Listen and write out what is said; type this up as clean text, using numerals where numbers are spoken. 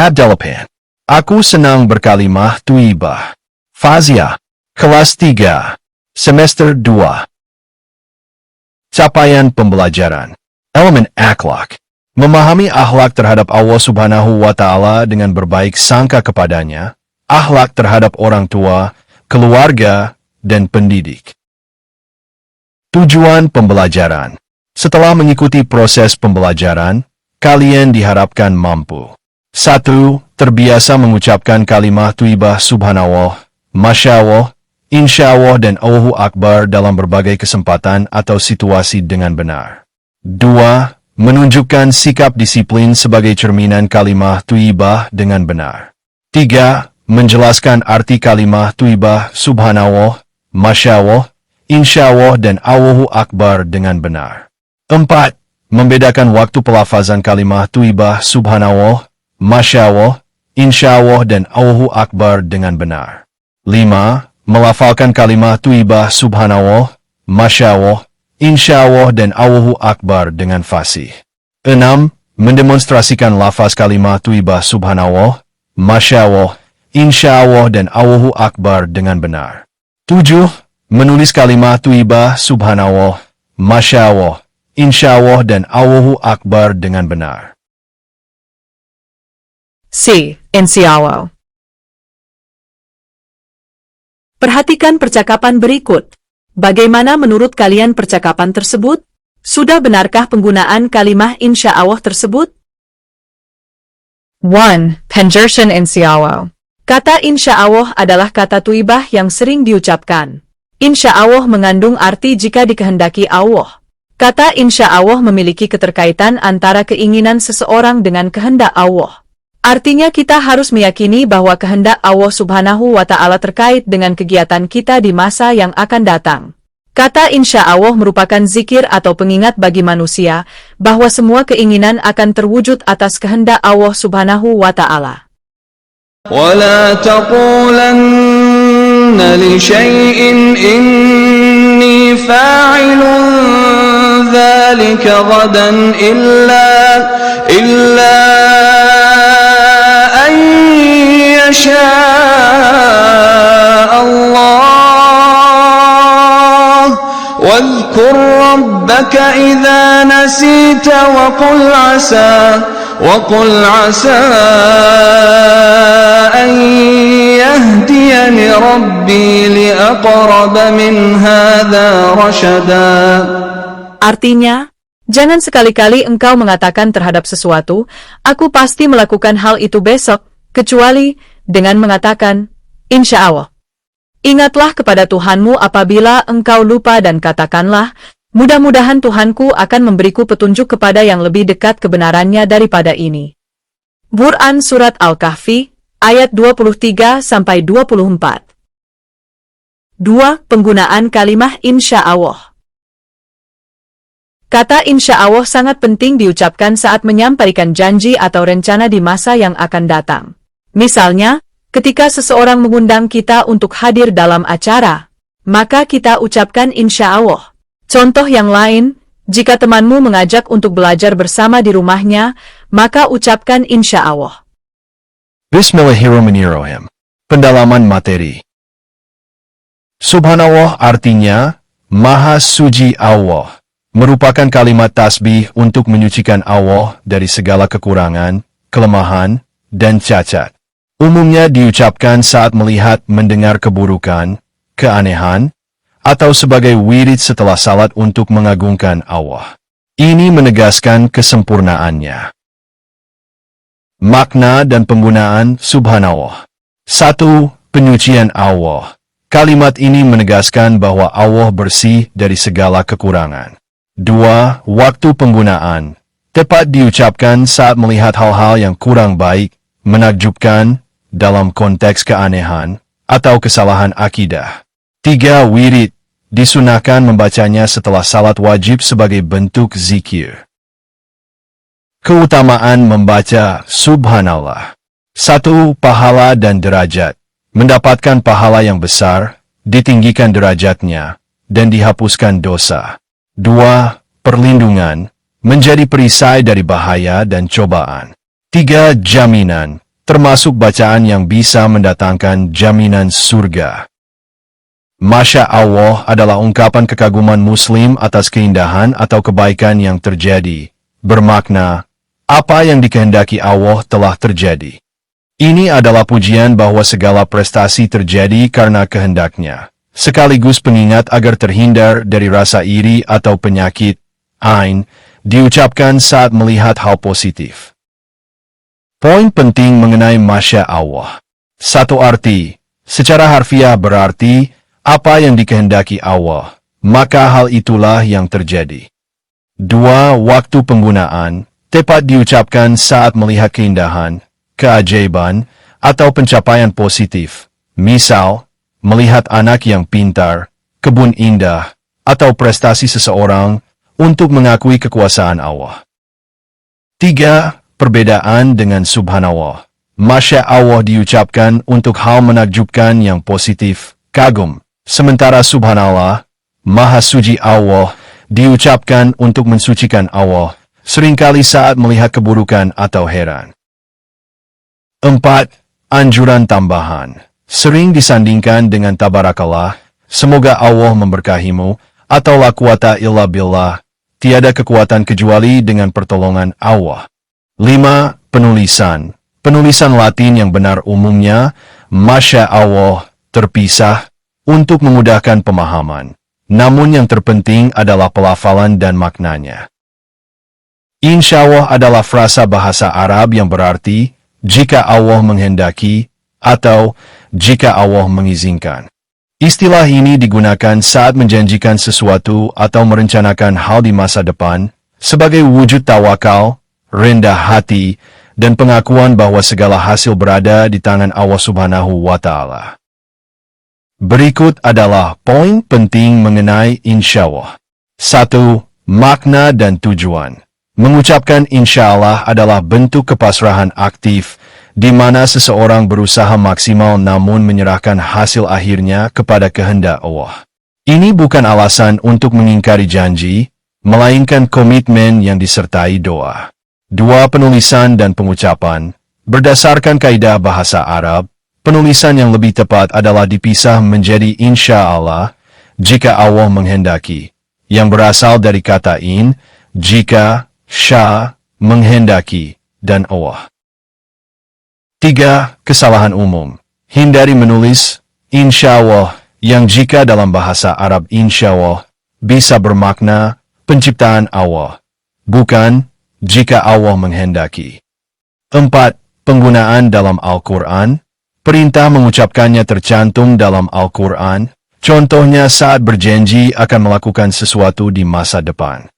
Ayat 8. Aku senang berkalimah thayyibah. Fazia. Kelas 3. Semester 2. Capaian pembelajaran. Elemen akhlak. Memahami akhlak terhadap Allah Subhanahu wa Ta'ala dengan berbaik sangka kepadanya, akhlak terhadap orang tua, keluarga, dan pendidik. Tujuan pembelajaran. Setelah mengikuti proses pembelajaran, kalian diharapkan mampu. 1. Terbiasa mengucapkan kalimah thayyibah subhanallah, masyaallah, insyaallah dan Allahu Akbar dalam berbagai kesempatan atau situasi dengan benar. 2. Menunjukkan sikap disiplin sebagai cerminan kalimah thayyibah dengan benar. 3. Menjelaskan arti kalimah thayyibah subhanallah, masyaallah, insyaallah dan Allahu Akbar dengan benar. 4. Membedakan waktu pelafazan kalimah thayyibah subhanallah, masyaallah, insyaallah dan Allahu Akbar dengan benar. 5. Melafalkan kalimah thayyibah subhanallah, masyaallah, insyaallah dan Allahu Akbar dengan fasih. 6. Mendemonstrasikan lafaz kalimah thayyibah subhanallah, masyaallah, insyaallah dan Allahu Akbar dengan benar. 7. Menulis kalimah thayyibah subhanallah, masyaallah, insyaallah dan Allahu Akbar dengan benar. C. Insyaallah. Perhatikan percakapan berikut. Bagaimana menurut kalian percakapan tersebut? Sudah benarkah penggunaan kalimah insyaallah tersebut? 1. Penjelasan insyaallah. Kata insyaallah adalah kata thayyibah yang sering diucapkan. Insyaallah mengandung arti jika dikehendaki Allah. Kata insyaallah memiliki keterkaitan antara keinginan seseorang dengan kehendak Allah. Artinya kita harus meyakini bahwa kehendak Allah Subhanahu wa Ta'ala terkait dengan kegiatan kita di masa yang akan datang. Kata insyaallah merupakan zikir atau pengingat bagi manusia bahwa semua keinginan akan terwujud atas kehendak Allah Subhanahu wa Ta'ala. وَلَا تَقُولَنَّ لِشَيْءٍ إِنِّي فَاعِلٌ ذَلِكَ غَدًا إِلَّا أَن يَشَاءَ اللَّهُ وَاذْكُرْ رَبَّكَ إِذَا نَسِيتَ وَقُلْ عَسَىٰ أَن يَهْدِيَنِ رَبِّي لِأَقْرَبَ مِنْ هَذَا رَشَدًا. Artinya, jangan sekali-kali engkau mengatakan terhadap sesuatu, aku pasti melakukan hal itu besok, kecuali dengan mengatakan, insyaallah. Ingatlah kepada Tuhanmu apabila engkau lupa dan katakanlah, mudah-mudahan Tuhanku akan memberiku petunjuk kepada yang lebih dekat kebenarannya daripada ini. Quran Surat Al-Kahfi, ayat 23-24. 2. Penggunaan kalimah insyaallah. Kata insyaallah sangat penting diucapkan saat menyampaikan janji atau rencana di masa yang akan datang. Misalnya, ketika seseorang mengundang kita untuk hadir dalam acara, maka kita ucapkan insyaallah. Contoh yang lain, jika temanmu mengajak untuk belajar bersama di rumahnya, maka ucapkan insyaallah. Bismillahirrahmanirrahim. Pendalaman materi. Subhanallah artinya, Maha Suci Allah. Merupakan kalimat tasbih untuk menyucikan Allah dari segala kekurangan, kelemahan, dan cacat. Umumnya diucapkan saat melihat mendengar keburukan, keanehan, atau sebagai wirid setelah salat untuk mengagungkan Allah. Ini menegaskan kesempurnaannya. Makna dan penggunaan subhanallah. 1. Penyucian Allah. Kalimat ini menegaskan bahwa Allah bersih dari segala kekurangan. 2. Waktu penggunaan. Tepat diucapkan saat melihat hal-hal yang kurang baik, menakjubkan, dalam konteks keanehan, atau kesalahan akidah. 3. Wirid. Disunahkan membacanya setelah salat wajib sebagai bentuk zikir. Keutamaan membaca subhanallah. 1. Pahala dan derajat. Mendapatkan pahala yang besar, ditinggikan derajatnya, dan dihapuskan dosa. 2. Perlindungan. Menjadi perisai dari bahaya dan cobaan. 3. Jaminan. termasuk bacaan yang bisa mendatangkan jaminan surga. Masya Allah adalah ungkapan kekaguman Muslim atas keindahan atau kebaikan yang terjadi, bermakna, apa yang dikehendaki Allah telah terjadi. Ini adalah pujian bahwa segala prestasi terjadi karena kehendaknya, sekaligus pengingat agar terhindar dari rasa iri atau penyakit, ain, diucapkan saat melihat hal positif. Poin penting mengenai Masya Allah. Satu arti, secara harfiah berarti, apa yang dikehendaki Allah, maka hal itulah yang terjadi. Dua, waktu penggunaan, tepat diucapkan saat melihat keindahan, keajaiban, atau pencapaian positif. Misal, melihat anak yang pintar, kebun indah, atau prestasi seseorang untuk mengakui kekuasaan Allah. 3. Perbedaan dengan Subhanallah. Masya Allah diucapkan untuk hal menakjubkan yang positif, kagum. Sementara Subhanallah, Maha Suci Allah, diucapkan untuk mensucikan Allah, seringkali saat melihat keburukan atau heran. 4. Anjuran tambahan. Sering disandingkan dengan tabarakallah, semoga Allah memberkahimu, atau la quwata illa billah, tiada kekuatan kecuali dengan pertolongan Allah. 5. Penulisan. Penulisan Latin yang benar umumnya, Masya Allah, terpisah, untuk memudahkan pemahaman. Namun yang terpenting adalah pelafalan dan maknanya. Insyaallah adalah frasa bahasa Arab yang berarti, jika Allah menghendaki, atau jika Allah mengizinkan. Istilah ini digunakan saat menjanjikan sesuatu atau merencanakan hal di masa depan, sebagai wujud tawakal, rendah hati, dan pengakuan bahwa segala hasil berada di tangan Allah Subhanahu wa Ta'ala. Berikut adalah poin penting mengenai insyaallah. 1. Makna dan tujuan. Mengucapkan insyaallah adalah bentuk kepasrahan aktif, di mana seseorang berusaha maksimal namun menyerahkan hasil akhirnya kepada kehendak Allah. Ini bukan alasan untuk mengingkari janji, melainkan komitmen yang disertai doa. 2. Penulisan dan pengucapan. Berdasarkan kaidah bahasa Arab, penulisan yang lebih tepat adalah dipisah menjadi insya Allah, jika Allah menghendaki, yang berasal dari kata in, jika, sya, menghendaki, dan Allah. 3. Kesalahan umum. Hindari menulis, insya Allah, yang jika dalam bahasa Arab insya Allah, bisa bermakna, penciptaan Allah, bukan, jika Allah menghendaki. 4. Penggunaan dalam Al-Quran. Perintah mengucapkannya tercantum dalam Al-Quran, contohnya saat berjanji akan melakukan sesuatu di masa depan.